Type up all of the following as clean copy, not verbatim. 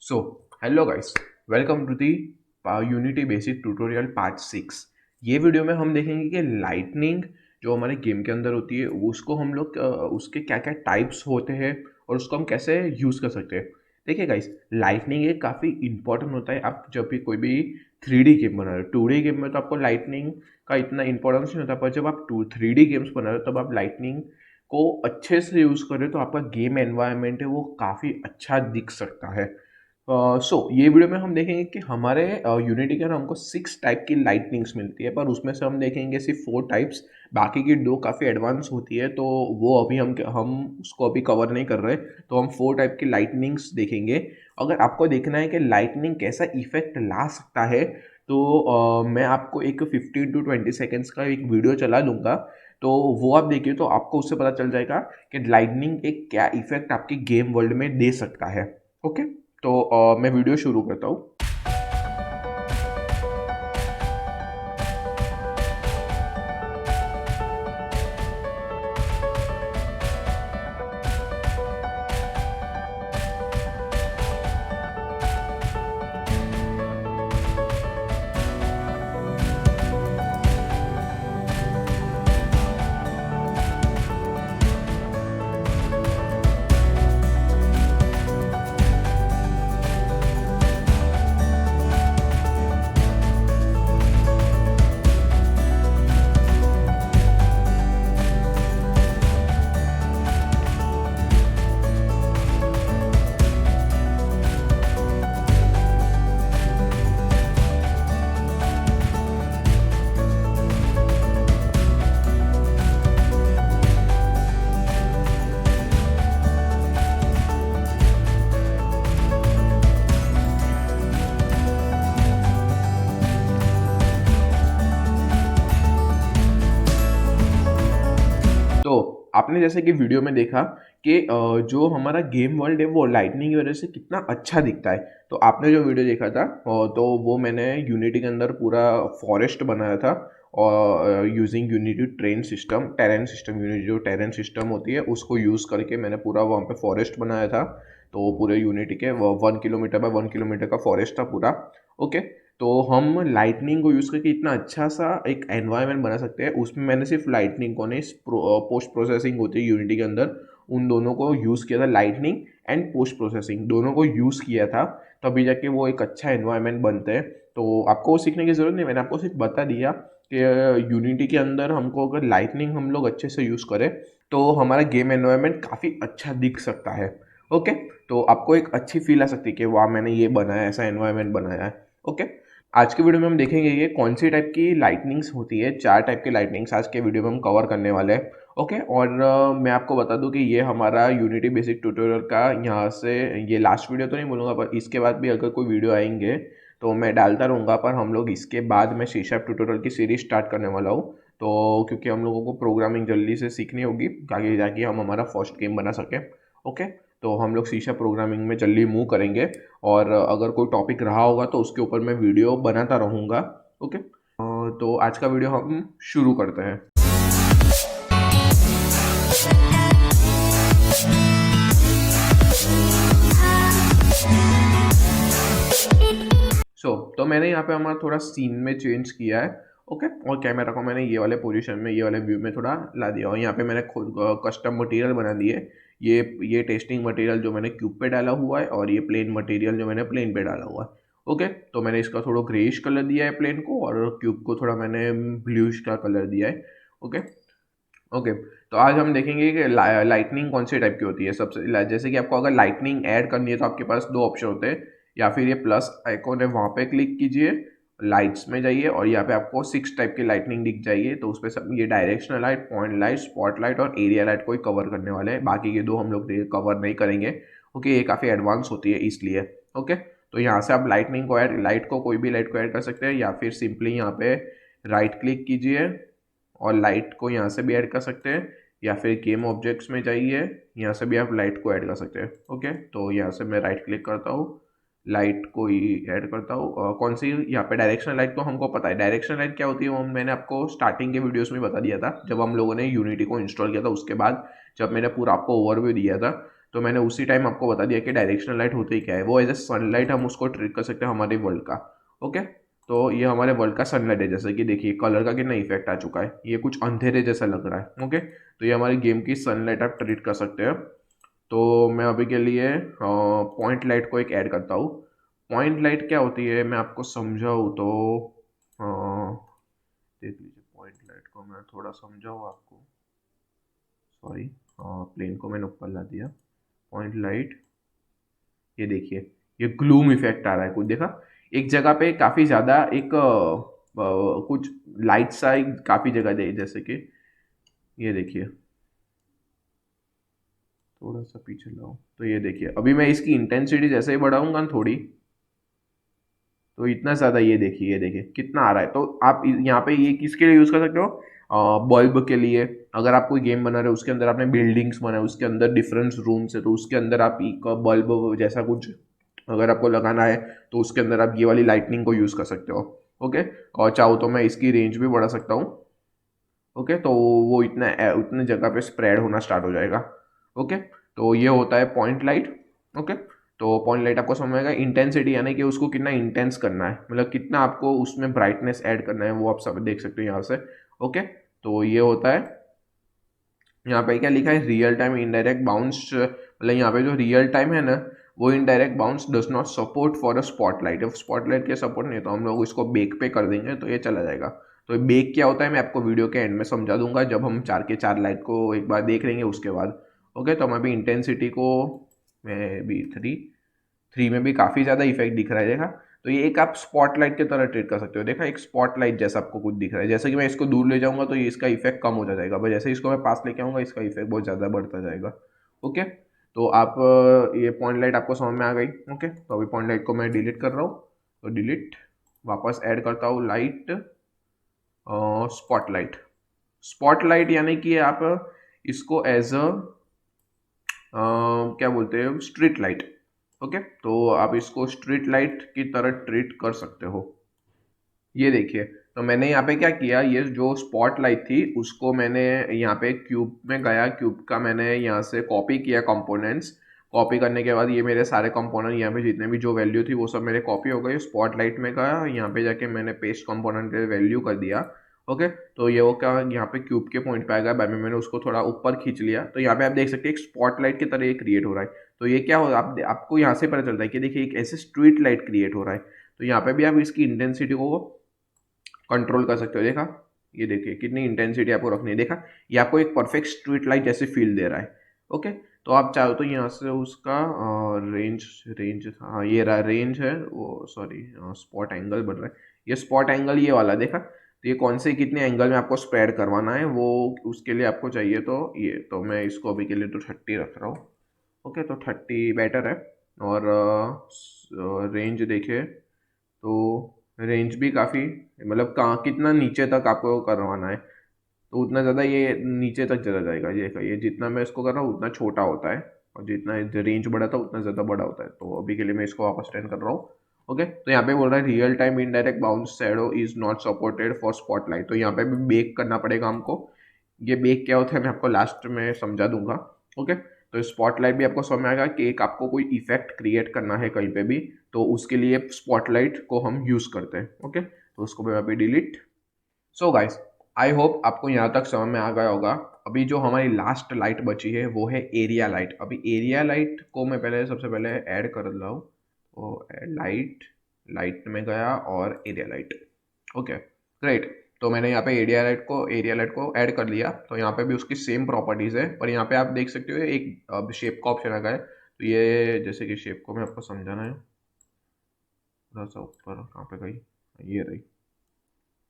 So, hello guys, welcome to the Unity Basic Tutorial Part 6। ये video में हम देखेंगे कि लाइटनिंग जो हमारे गेम के अंदर होती है उसको हम लोग उसके क्या क्या टाइप्स होते हैं और उसको हम कैसे यूज़ कर सकते हैं। देखिए गाइस, लाइटनिंग एक काफ़ी इंपॉर्टेंट होता है। आप जब भी कोई भी 3D गेम बना रहे हो, 2D गेम में तो आपको लाइटनिंग का इतना इंपॉर्टेंस नहीं होता, पर जब आप 3D गेम्स बना रहे हो तब आप लाइटनिंग को अच्छे से यूज़ करें तो आपका गेम एनवायरनमेंट है वो काफ़ी अच्छा दिख सकता है। ये वीडियो में हम देखेंगे कि हमारे यूनिटी के अंदर हमको 6 टाइप की लाइटनिंग्स मिलती है, पर उसमें से हम देखेंगे सिर्फ 4 टाइप्स। बाकी की 2 काफ़ी एडवांस होती है, तो वो अभी हम उसको अभी कवर नहीं कर रहे। तो हम 4 टाइप की लाइटनिंग्स देखेंगे। अगर आपको देखना है कि लाइटनिंग कैसा इफेक्ट ला सकता है, तो मैं आपको एक 15 to 20 सेकेंड्स का एक वीडियो चला दूंगा। तो वो आप देखिए तो आपको उससे पता चल जाएगा कि लाइटनिंग एक क्या इफेक्ट आपकी गेम वर्ल्ड में दे सकता है। ओके, तो मैं वीडियो शुरू करता हूँ। तो आपने जैसे कि वीडियो में देखा कि जो हमारा गेम वर्ल्ड है वो लाइटनिंग की वजह से कितना अच्छा दिखता है। तो आपने जो वीडियो देखा था तो वो मैंने यूनिटी के अंदर पूरा फॉरेस्ट बनाया था, और using unity train system terrain system unity जो टेरेन सिस्टम होती है उसको यूज़ करके मैंने पूरा वहाँ पे फॉरेस्ट बनाया था। तो पूरे यूनिटी के 1 किलोमीटर बाय 1 किलोमीटर का फॉरेस्ट था पूरा। ओके, तो हम लाइटनिंग को यूज़ करके इतना अच्छा सा एक एनवायरनमेंट बना सकते हैं। उसमें मैंने सिर्फ लाइटनिंग को नहीं, पोस्ट प्रोसेसिंग होती है यूनिटी के अंदर, उन दोनों को यूज़ किया था। लाइटनिंग एंड पोस्ट प्रोसेसिंग दोनों को यूज़ किया था, तभी जाके वो एक अच्छा एनवायरनमेंट बनते हैं। तो आपको वो सीखने की ज़रूरत नहीं, मैंने आपको सिर्फ बता दिया कि यूनिटी के अंदर हमको अगर लाइटनिंग हम लोग अच्छे से यूज़ करें तो हमारा गेम एनवायरनमेंट काफ़ी अच्छा दिख सकता है। ओके, तो आपको एक अच्छी फील आ सकती है कि वाह मैंने ये बनाया, ऐसा एनवायरनमेंट बनाया है। ओके, आज के वीडियो में हम देखेंगे ये कौन सी टाइप की लाइटनिंग्स होती है। 4 टाइप की लाइटनिंग्स आज के वीडियो में हम कवर करने वाले हैं। ओके, और मैं आपको बता दूं कि ये हमारा यूनिटी बेसिक ट्यूटोरियल का यहाँ से ये लास्ट वीडियो तो नहीं बोलूँगा, पर इसके बाद भी अगर कोई वीडियो आएंगे तो मैं डालता रहूँगा। पर हम लोग इसके बाद मैं सी शार्प ट्यूटोरियल की सीरीज स्टार्ट करने वाला हूँ। तो क्योंकि हम लोगों को प्रोग्रामिंग जल्दी से सीखनी होगी आगे जाके हम हमारा फर्स्ट गेम बना सकें। ओके, तो हम लोग सी शार्प प्रोग्रामिंग में जल्दी मूव करेंगे, और अगर कोई टॉपिक रहा होगा तो उसके ऊपर मैं वीडियो बनाता रहूँगा। ओके, तो आज का वीडियो हम शुरू करते हैं। तो मैंने यहाँ पे हमारा थोड़ा सीन में चेंज किया है। ओके, और कैमरा को मैंने ये वाले पोजीशन में, ये वाले व्यू में थोड़ा ला दिया, और यहाँ पे मैंने खुद कस्टम मटेरियल बना दिए। ये टेस्टिंग मटेरियल जो मैंने क्यूब पे डाला हुआ है, और ये प्लेन मटेरियल जो मैंने प्लेन पे डाला हुआ है। ओके, तो मैंने इसका थोड़ा ग्रेइश कलर दिया है प्लेन को, और क्यूब को थोड़ा मैंने ब्लूइश का कलर दिया है। ओके ओके, तो आज हम देखेंगे कि लाइटनिंग कौन से टाइप की होती है। जैसे कि आपको अगर लाइटनिंग ऐड करनी है तो आपके पास 2 ऑप्शन होते हैं। या फिर ये प्लस आइकॉन है, वहाँ पे क्लिक कीजिए, लाइट्स में जाइए, और यहाँ पे आपको 6 टाइप की लाइटनिंग दिख जाइए। तो उसपे सब ये directional light, point light, spot light और एरिया लाइट को ही कवर करने वाले हैं। बाकी के 2 हम लोग कवर नहीं करेंगे। ओके, ये काफ़ी एडवांस होती है इसलिए। ओके, तो यहाँ से आप लाइटनिंग को लाइट को कोई भी लाइट को ऐड कर सकते हैं, या फिर सिंपली यहाँ पे राइट क्लिक कीजिए और लाइट को यहाँ से भी ऐड कर सकते हैं, या फिर गेम ऑब्जेक्ट्स में जाइए, यहाँ से भी आप लाइट को ऐड कर सकते हैं। ओके, तो यहाँ से मैं राइट क्लिक करता हूँ, लाइट को ही ऐड करता हूँ। कौन सी, यहाँ पे डायरेक्शनल लाइट तो हमको पता है। डायरेक्शनल लाइट क्या होती है वो मैंने आपको स्टार्टिंग के वीडियोस में बता दिया था, जब हम लोगों ने यूनिटी को इंस्टॉल किया था। उसके बाद जब मैंने पूरा आपको ओवरव्यू दिया था, तो मैंने उसी टाइम आपको बता दिया कि डायरेक्शनल लाइट होती क्या है। वो एज ए सनलाइट हम उसको ट्रीट कर सकते हैं हमारे वर्ल्ड का। ओके, तो ये हमारे वर्ल्ड का सनलाइट है। जैसे कि देखिए कलर का कितना इफेक्ट आ चुका है, ये कुछ अंधेरे जैसा लग रहा है। ओके, तो ये हमारी गेम की सनलाइट आप ट्रीट कर सकते हैं। तो मैं अभी के लिए पॉइंट लाइट को एक ऐड करता हूँ। पॉइंट लाइट क्या होती है मैं आपको समझाऊँ तो अ, देख लीजिए, पॉइंट लाइट को मैं थोड़ा समझाऊँ आपको। सॉरी, प्लेन को मैंने ऊपर ला दिया। पॉइंट लाइट, ये देखिए, ये ग्लूम इफेक्ट आ रहा है, कुछ देखा एक जगह पे काफी ज्यादा एक कुछ लाइट सा काफी जगह दे, जैसे कि ये देखिए, थोड़ा सा पीछे लाओ तो ये देखिए, अभी मैं इसकी इंटेंसिटी जैसे ही बढ़ाऊंगा ना थोड़ी, तो इतना ज़्यादा ये देखिए कितना आ रहा है। तो आप यहाँ पे ये किसके लिए यूज़ कर सकते हो, बल्ब के लिए। अगर आप कोई गेम बना रहे हो, उसके अंदर आपने बिल्डिंग्स बनाए, उसके अंदर डिफरेंट रूम्स है, तो उसके अंदर आप एक बल्ब जैसा कुछ अगर आपको लगाना है, तो उसके अंदर आप ये वाली लाइटनिंग को यूज़ कर सकते हो। ओके, और चाहो तो मैं इसकी रेंज भी बढ़ा सकता हूँ। ओके, तो वो इतना उतने जगह पे स्प्रेड होना स्टार्ट हो जाएगा। ओके, तो ये होता है पॉइंट लाइट। ओके, तो पॉइंट लाइट आपको समझ में आएगा। इंटेंसिटी यानी कि उसको कितना इंटेंस करना है, मतलब कितना आपको उसमें ब्राइटनेस ऐड करना है, वो आप सब देख सकते हो यहाँ से। ओके, तो ये होता है। यहाँ पे क्या लिखा है, रियल टाइम इनडायरेक्ट बाउंस, मतलब यहाँ पे जो रियल टाइम है ना, वो indirect bounce does not support for a spotlight. अब स्पॉटलाइट के सपोर्ट नहीं है, तो हम लोग इसको बेक पे कर देंगे तो ये चला जाएगा। तो बेक क्या होता है मैं आपको वीडियो के एंड में समझा दूंगा, जब हम 4 के 4 लाइट को एक बार देख लेंगे उसके बाद। ओके, तो हम अभी इंटेंसिटी को, मैं भी 3 में भी काफ़ी ज़्यादा इफेक्ट दिख रहा है, देखा। तो ये एक आप स्पॉटलाइट की तरह ट्रीट कर सकते हो, देखा, एक स्पॉटलाइट जैसा आपको कुछ दिख रहा है। जैसे कि मैं इसको दूर ले जाऊंगा तो ये इसका इफेक्ट कम होता जाएगा, बट जैसे इसको मैं पास लेके आऊंगा इसका इफेक्ट बहुत ज़्यादा बढ़ता जाएगा। ओके, तो आप ये पॉइंट लाइट आपको समझ में आ गई। ओके, तो अभी पॉइंट लाइट को मैं डिलीट कर रहा हूँ, तो डिलीट, वापस ऐड करता हूँ लाइट, स्पॉटलाइट। स्पॉटलाइट यानी कि आप इसको एज अ क्या बोलते हैं, स्ट्रीट लाइट। ओके, तो आप इसको स्ट्रीट लाइट की तरह ट्रीट कर सकते हो। ये देखिए, तो मैंने यहाँ पे क्या किया, ये जो स्पॉट लाइट थी उसको मैंने यहाँ पे क्यूब में गया, क्यूब का मैंने यहाँ से कॉपी किया कंपोनेंट्स। कॉपी करने के बाद ये मेरे सारे कंपोनेंट यहाँ पे जितने भी जो वैल्यू थी वो सब मेरे कॉपी हो गए। स्पॉट लाइट में गया, यहाँ पे जाके मैंने पेस्ट कंपोनेंट के वैल्यू कर दिया। ओके, तो ये वो क्या यहाँ पे क्यूब के पॉइंट पे आएगा, बाद में मैंने उसको थोड़ा ऊपर खींच लिया, तो यहाँ पे आप देख सकते हैं एक स्पॉट लाइट की तरह ये क्रिएट हो रहा है। तो ये क्या हो, आपको यहाँ से पता चलता है कि देखिए एक ऐसे स्ट्रीट लाइट क्रिएट हो रहा है। तो यहाँ पे भी आप इसकी इंटेंसिटी को कंट्रोल कर सकते हो, देखा। ये देखिए कितनी इंटेंसिटी आपको रखनी है, देखा। ये आपको एक परफेक्ट स्ट्रीट लाइट जैसे फील दे रहा है। ओके, तो आप चाहो तो यहाँ से उसका रेंज, हाँ ये रहा रेंज है वो, सॉरी, स्पॉट एंगल बढ़ रहा है। ये स्पॉट एंगल ये वाला, देखा। तो ये कौन से कितने एंगल में आपको स्प्रेड करवाना है वो, उसके लिए आपको चाहिए तो ये, तो मैं इसको अभी के लिए तो 30 रख रहा हूँ। ओके, तो 30 बेटर है। और रेंज देखिए, तो रेंज भी काफ़ी, मतलब कहाँ कितना नीचे तक आपको करवाना है, तो उतना ज़्यादा ये नीचे तक चला जाएगा। ये जितना मैं इसको कर रहा हूँ उतना छोटा होता है, और जितना रेंज बड़ा था उतना ज़्यादा बड़ा होता है। तो अभी के लिए मैं इसको वापस टेन कर रहा हूँ। ओके, तो यहाँ पे बोल रहा है real time indirect bounce shadow is not supported for spotlight. तो यहाँ पे भी बेक करना पड़ेगा हमको। ये बेक क्या होता है मैं आपको लास्ट में समझा दूंगा। ओके, तो स्पॉटलाइट भी आपको समझ में आएगा कि एक आपको कोई इफेक्ट क्रिएट करना है कहीं पे भी, तो उसके लिए स्पॉटलाइट को हम यूज करते हैं। ओके, तो उसको मैं अभी delete. So guys, I hope आपको यहाँ तक समझ में आ गया होगा। अभी जो हमारी लास्ट लाइट बची है वो है एरिया लाइट। अभी एरिया लाइट को मैं पहले सबसे पहले ऐड कर रहा हूँ, तो लाइट, लाइट में गया और एरिया लाइट। Okay, great. तो मैंने यहाँ पे एरिया लाइट को ऐड कर लिया, तो यहाँ पे भी उसकी सेम प्रॉपर्टीज है, पर यहाँ पे आप देख सकते हो एक शेप का ऑप्शन आ गया है। तो ये जैसे कि शेप को मैं आपको समझाना है, थोड़ा सा ऊपर कहाँ पे गई, ये रही।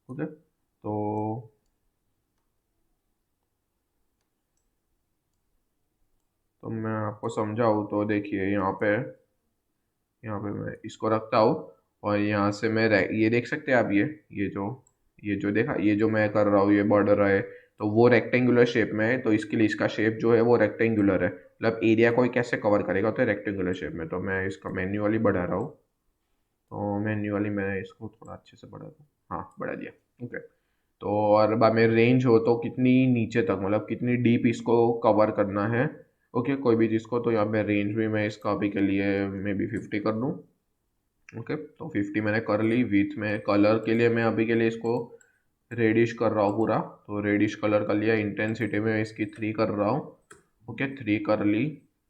ओके, तो मैं आपको समझाऊँ तो देखिए यहाँ पे मैं इसको रखता हूँ, और यहाँ से मैं ये देख सकते हैं आप, ये जो देखा, ये जो मैं कर रहा हूँ ये बॉर्डर है, तो वो रेक्टेंगुलर शेप में है, तो इसके लिए इसका शेप जो है वो रेक्टेंगुलर है। मतलब एरिया को ये कैसे कवर करेगा, तो रेक्टेंगुलर शेप में। तो मैं इसका मैन्युअली बढ़ा रहा हूँ, तो मैन्युअली मैं इसको थोड़ा अच्छे से बढ़ा दूँ, हाँ बढ़ा दिया। ओके, तो और बाद में रेंज हो तो कितनी नीचे तक, मतलब कितनी डीप इसको कवर करना है, ओके, कोई भी चीज़ को, तो यहाँ पे रेंज भी मैं इसका अभी के लिए मे बी 50 कर दूँ। ओके, तो 50 मैंने कर ली। विथ में कलर के लिए मैं अभी के लिए इसको रेडिश कर रहा हूँ पूरा, तो रेडिश कलर कर लिया। इंटेंसिटी में इसकी 3 कर रहा हूँ। ओके, 3 कर ली।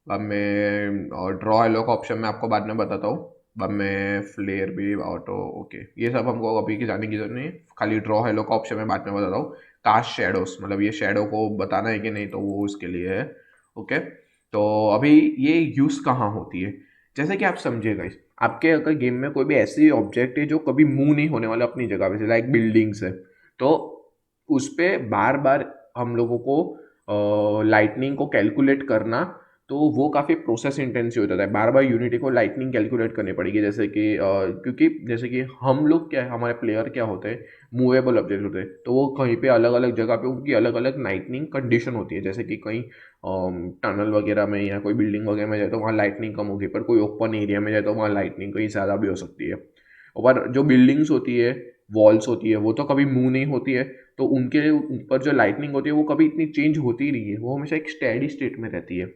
अब मैं ड्रॉ एलो का ऑप्शन मैं आपको बाद में बताता हूँ। अब मैं फ्लेयर भी ऑटो, ओके, ये सब हमको अभी की जाने की जरूरत नहीं है, खाली ड्रॉ हेलो का ऑप्शन मैं बाद में बताता हूँ। कास्ट शेडोस, मतलब ये शेडो को बताना है कि नहीं, तो वो उसके लिए है। ओके, तो अभी ये यूज़ कहाँ होती है, जैसे कि आप समझिएगा, आपके अगर गेम में कोई भी ऐसी ऑब्जेक्ट है जो कभी मूव नहीं होने वाला अपनी जगह पे से, लाइक बिल्डिंग्स है, तो उस पे बार बार हम लोगों को लाइटनिंग को कैलकुलेट करना, तो वो काफ़ी प्रोसेस इंटेंसिव हो जाता है। बार बार यूनिटी को लाइटनिंग कैलकुलेट करनी पड़ेगी, जैसे कि क्योंकि जैसे कि हम लोग क्या है, हमारे प्लेयर क्या होते हैं, मूवेबल ऑब्जेक्ट होते हैं, तो वो कहीं पे अलग अलग जगह पे उनकी अलग अलग लाइटनिंग कंडीशन होती है। जैसे कि कहीं टनल वगैरह में या कोई बिल्डिंग वगैरह में जाए तो वहाँ लाइटनिंग कम होगी, पर कोई ओपन एरिया में जाए तो वहाँ लाइटनिंग कहीं ज़्यादा भी हो सकती है। और जो बिल्डिंग्स होती है, वॉल्स होती है, वो तो कभी मूव नहीं होती है, तो उनके ऊपर जो लाइटनिंग होती है वो कभी इतनी चेंज होती ही नहीं है, वो हमेशा एक स्टेडी स्टेट में रहती है।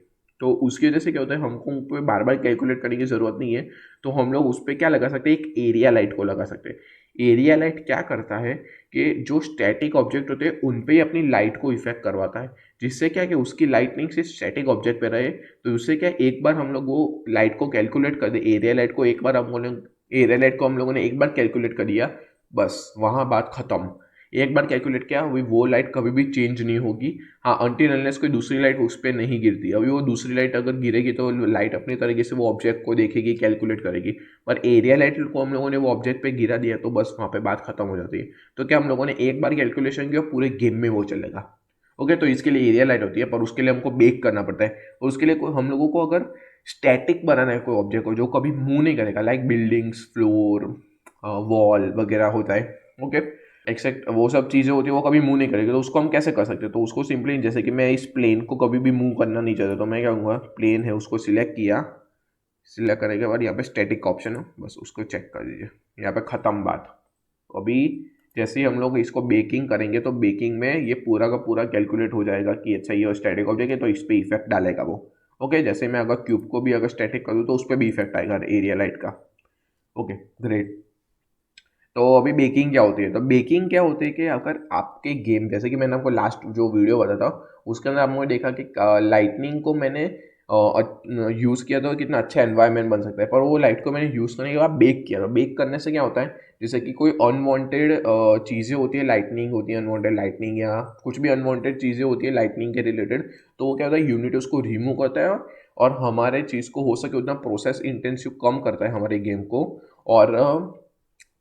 तो उसकी वजह से क्या होता है, हमको उन पे बार बार कैलकुलेट करने की ज़रूरत नहीं है। तो हम लोग उस पर क्या लगा सकते हैं, एक एरिया लाइट को लगा सकते हैं। एरिया लाइट क्या करता है कि जो स्टैटिक ऑब्जेक्ट होते हैं उन पे ही अपनी लाइट को इफेक्ट करवाता है, जिससे क्या है कि उसकी लाइटनिंग सिर्फ स्टैटिक ऑब्जेक्ट पे रहे। तो उससे क्या है, एक बार हम लोग वो लाइट को कैलकुलेट कर दे, एरिया लाइट को एक बार हम लोगों ने एक बार कैलकुलेट कर दिया, बस वहाँ बात खत्म। एक बार कैलकुलेट किया, अभी वो लाइट कभी भी चेंज नहीं होगी। हाँ, अनटिल अनलेस कोई दूसरी लाइट उस पर नहीं गिरती। अभी वो दूसरी लाइट अगर गिरेगी तो लाइट अपनी तरीके से वो ऑब्जेक्ट को देखेगी, कैलकुलेट करेगी। पर एरिया लाइट को हम लोगों ने वो ऑब्जेक्ट पे गिरा दिया, तो बस वहाँ पे बात खत्म हो जाती है। तो क्या हम लोगों ने एक बार कैलकुलेशन किया, पूरे गेम में वो चलेगा। ओके, तो इसके लिए एरिया लाइट होती है, पर उसके लिए हमको बेक करना पड़ता है। और उसके लिए हम लोगों को अगर स्टैटिक बनाना है कोई ऑब्जेक्ट को जो कभी मूव नहीं करेगा, लाइक बिल्डिंग्स, फ्लोर, वॉल वगैरह होता है। ओके, एक्सेप्ट वो सब चीज़ें होती है वो कभी मूव नहीं करेगी, तो उसको हम कैसे कर सकते हैं, तो उसको सिंपली, जैसे कि मैं इस प्लेन को कभी भी मूव करना नहीं चाहता, तो मैं क्या करूँगा, प्लेन है उसको सिलेक्ट किया। सिलेक्ट करने के बाद यहाँ पे स्टैटिक का ऑप्शन है, बस उसको चेक कर दीजिए, यहाँ पे ख़त्म बात। अभी जैसे ही हम लोग इसको बेकिंग करेंगे, तो बेकिंग में ये पूरा का पूरा कैलकुलेट हो जाएगा कि अच्छा ये स्टैटिक ऑब्जेक्ट है, तो इस पर इफेक्ट डालेगा वो। ओके, जैसे मैं अगर क्यूब को भी अगर स्टैटिक कर दूँ तो उस पर भी इफेक्ट आएगा एरिया लाइट का। Okay, great. तो अभी बेकिंग क्या होती है, तो बेकिंग क्या होती है कि अगर आपके गेम, जैसे कि मैंने आपको लास्ट जो वीडियो बताया था उसके अंदर आपने देखा कि लाइटनिंग को मैंने यूज़ किया था, कितना अच्छा एनवायरनमेंट बन सकता है। पर वो लाइट को मैंने यूज़ करने के बाद बेक किया था। बेक करने से क्या होता है, जैसे कि कोई अनवांटेड चीज़ें होती है, लाइटनिंग होती है, अनवांटेड लाइटनिंग या कुछ भी अनवांटेड चीज़ें होती है लाइटनिंग के रिलेटेड, तो वो क्या होता है, यूनिट उसको रिमूव करता है और हमारे चीज़ को हो सके उतना प्रोसेस इंटेंसिव कम करता है हमारे गेम को, और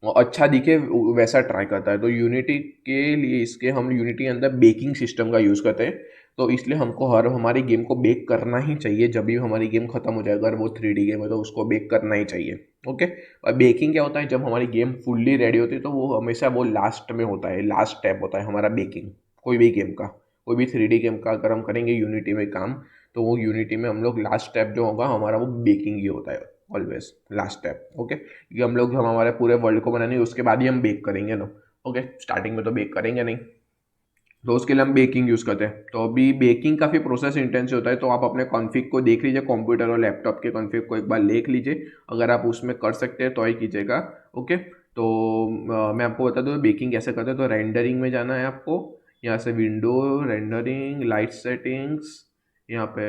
अच्छा दिखे वैसा ट्राई करता है। तो यूनिटी के लिए, इसके हम यूनिटी के अंदर बेकिंग सिस्टम का यूज़ करते हैं। तो इसलिए हमको हर हमारी गेम को बेक करना ही चाहिए। जब भी हमारी गेम खत्म हो जाए, अगर वो 3D गेम है तो उसको बेक करना ही चाहिए। ओके, और बेकिंग क्या होता है, जब हमारी गेम फुल्ली रेडी होती है तो वो हमेशा वो लास्ट में होता है, लास्ट स्टेप होता है हमारा बेकिंग। कोई भी गेम का, कोई भी 3D गेम का अगर हम करेंगे यूनिटी में काम, तो वो यूनिटी में हम लोग लास्ट स्टेप जो होगा हमारा, वो बेकिंग ही होता है ऑलवेज लास्ट स्टेप। ओके, कि हम हमारे पूरे वर्ल्ड को बनाएंगे, उसके बाद ही हम बेक करेंगे ना। ओके, स्टार्टिंग में तो बेक करेंगे नहीं, तो उसके लिए हम बेकिंग यूज़ करते हैं। तो अभी बेकिंग काफ़ी प्रोसेस इंटेंस होता है, तो आप अपने कॉन्फ़िग को देख लीजिए, कंप्यूटर और लैपटॉप के कॉन्फ़िग को एक बार देख लीजिए। अगर आप उसमें कर सकते हैं तो ही कीजिएगा। ओके, तो मैं आपको बता दूँ बेकिंग कैसे करते हैं। तो रेंडरिंग में जाना है आपको, यहाँ से विंडो, रेंडरिंग, लाइट सेटिंग्स, यहाँ पे,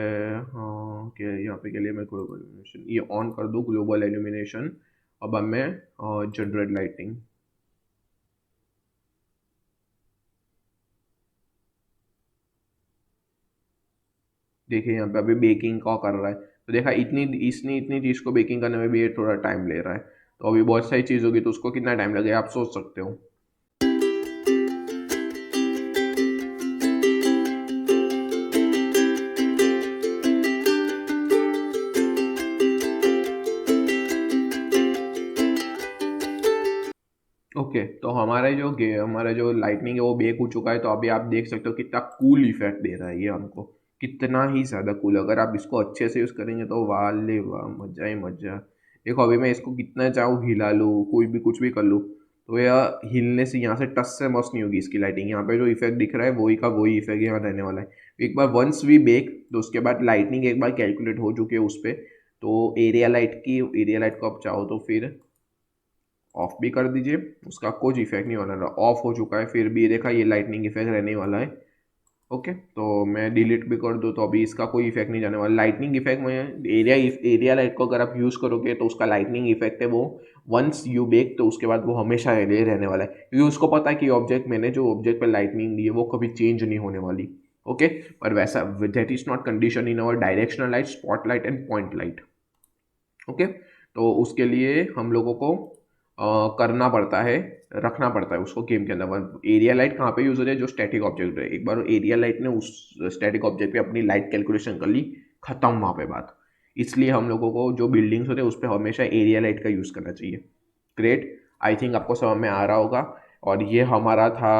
हाँ ओके, यहाँ पे के लिए मैं ग्लोबल एल्यूमिनेशन ये ऑन कर दूँ, ग्लोबल एल्यूमिनेशन। अब मैं जनरेट लाइटिंग, देखिए यहाँ पे अभी बेकिंग का कर रहा है, तो देखा इतनी इसने इतनी चीज़ को बेकिंग करने में भी ये थोड़ा टाइम ले रहा है। तो अभी बहुत सारी चीज़ होगी तो उसको कितना टाइम लगेगा आप सोच सकते हो। ओके, तो हमारा जो लाइटनिंग है वो बेक हो चुका है। तो अभी आप देख सकते हो कितना कूल इफेक्ट दे रहा है ये हमको, कितना ही ज़्यादा कूल। अगर आप इसको अच्छे से यूज़ करेंगे तो वाह ले वाह, मज़ा ही मज़ा। देखो अभी मैं इसको कितना चाहूँ हिला लूँ, कोई भी कुछ भी कर लूँ, तो यह हिलने से यहाँ से टच से मस्त नहीं होगी इसकी लाइटिंग। यहाँ पे जो इफेक्ट दिख रहा है वही का वही इफेक्ट यहाँ रहने वाला है। एक बार वंस वी बेक तो उसके बाद लाइटनिंग एक बार कैलकुलेट हो चुकी है उस पर, तो एरिया लाइट को आप चाहो तो फिर ऑफ भी कर दीजिए, उसका कुछ इफेक्ट नहीं होने वाला। ऑफ हो चुका है फिर भी ये देखा, ये लाइटनिंग इफेक्ट रहने वाला है। ओके, तो मैं डिलीट भी कर दूँ तो अभी इसका कोई इफेक्ट नहीं जाने वाला। लाइटनिंग इफेक्ट में एरिया लाइट को अगर आप यूज़ करोगे तो उसका लाइटनिंग इफेक्ट है वो वंस यू बेक, तो उसके बाद वो हमेशा रहने वाला है, क्योंकि उसको पता है कि ऑब्जेक्ट मैंने जो ऑब्जेक्ट पर लाइटनिंग दी है वो कभी चेंज नहीं होने वाली। ओके, पर वैसा that is not condition in our directional light, spot light and point light. Okay, तो उसके लिए हम लोगों को करना पड़ता है, रखना पड़ता है उसको गेम के अंदर। एरिया लाइट कहाँ पे यूज हो रही है, जो स्टैटिक ऑब्जेक्ट है। एक बार एरिया लाइट ने उस स्टैटिक ऑब्जेक्ट पे अपनी लाइट कैलकुलेशन कर ली, खत्म वहाँ पे बात। इसलिए हम लोगों को जो बिल्डिंग्स होते हैं उस पर हमेशा एरिया लाइट का यूज़ करना चाहिए। ग्रेट, आई थिंक आपको समझ में आ रहा होगा। और ये हमारा था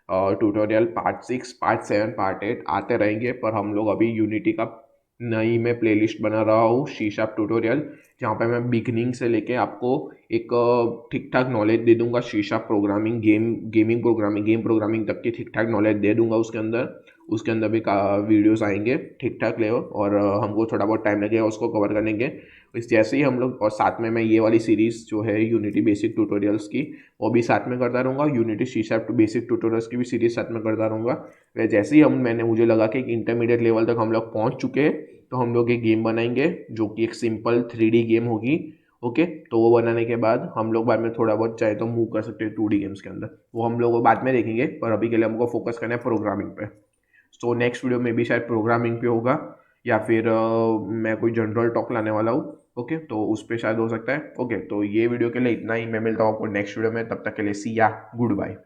ट्यूटोरियल पार्ट 6, पार्ट 7, पार्ट 8 आते रहेंगे, पर हम लोग अभी यूनिटी का नई मैं प्लेलिस्ट बना रहा हूँ, सी शार्प ट्यूटोरियल, जहाँ पे मैं बिगनिंग से लेके आपको एक ठीक ठाक नॉलेज दे दूंगा। C sharp programming, game programming तक की ठीक ठाक नॉलेज दे दूंगा उसके अंदर भी वीडियोस आएंगे ठीक ठाक लेवल, और हमको थोड़ा बहुत टाइम लगेगा उसको कवर करने के। इस जैसे ही हम लोग, और साथ में मैं ये वाली सीरीज़ जो है यूनिटी बेसिक ट्यूटोरियल्स की, वो भी साथ में करता रहूँगा। Unity C sharp basic tutorials की भी सीरीज साथ में करता रहूँगा। वह जैसे ही मुझे लगा कि एक इंटरमीडिएट लेवल तक हम लोग पहुँच चुके हैं, तो हम लोग एक गेम बनाएंगे जो कि एक सिंपल 3D गेम होगी। ओके, तो वो बनाने के बाद हम लोग बाद में थोड़ा बहुत चाहे तो मूव कर सकते हैं 2D गेम्स के अंदर, वो हम लोग बाद में देखेंगे, पर अभी के लिए हमको फोकस करना है प्रोग्रामिंग पे। सो नेक्स्ट वीडियो में भी शायद प्रोग्रामिंग पे होगा, या फिर मैं कोई जनरल टॉक लाने वाला हूँ। ओके, तो उस पर शायद हो सकता है। ओके, तो ये वीडियो के लिए इतना ही। मैं मिलता हूँ आपको नेक्स्ट वीडियो में, तब तक के लिए सी या गुड बाय।